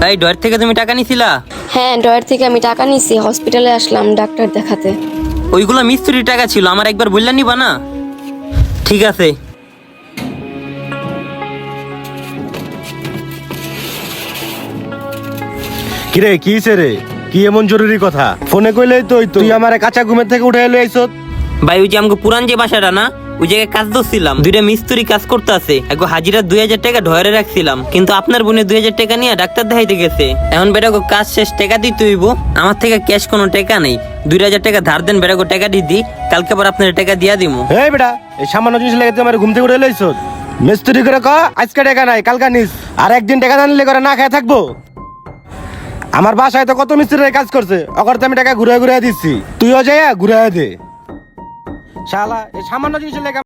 তাই ডয়ের থেকে তুমি টাকা নিছিলা? হ্যাঁ, ডয়ের থেকে আমি টাকা নিছি, হসপিটালে আসলাম ডাক্তার দেখাতে। ওইগুলো মিস্ত্রির টাকা ছিল, আমার একবার বললা নিবা না? ঠিক আছে। কিরে কি হইছে রে? কি এমন জরুরি কথা? ফোনে কইলেই তো তুই আমারে কাঁচা ঘুমের থেকে উঠে এলো আইছত। ভাই ওই যে আমাকে পুরান যে বাসাটা না, ওই জায়গায় কাজ ধরছিলাম, দুইটা মিস্ত্রি কাজ করতে আছে, একগো হাজিরা 2000 টাকা ধরে রাখছিলাম, কিন্তু আপনার বোনে 2000 টাকা নিয়ে ডাক্তার দেখাইতে গেছে। এখন বেটাগো কাজ শেষ, টাকা দিতে হইব। আমার থেকে ক্যাশ কোনো টাকা নেই, 2000 টাকা ধার দেন, বেটাগো টাকা দিদি, কালকে পর আপনার টাকা দিয়া দিমু। এই বেটা, এই সামান্য জিনিস লাগে তুই আমার ঘুম থেকে উঠে এলো আইছত। মিস্ত্রি করে ক আজকে টাকা নাই, কালকা নিস। আর একদিন টাকা না নিলে করে না খেয়ে থাকবো? আমার বাসায় তো কত মিস্ত্রিরা কাজ করছে, অকর তো আমি টাকা ঘুরে ঘুরে দিচ্ছি, তুইও যাইয়া ঘুরে দে। শালা এই সামান্য জিনিস লাগে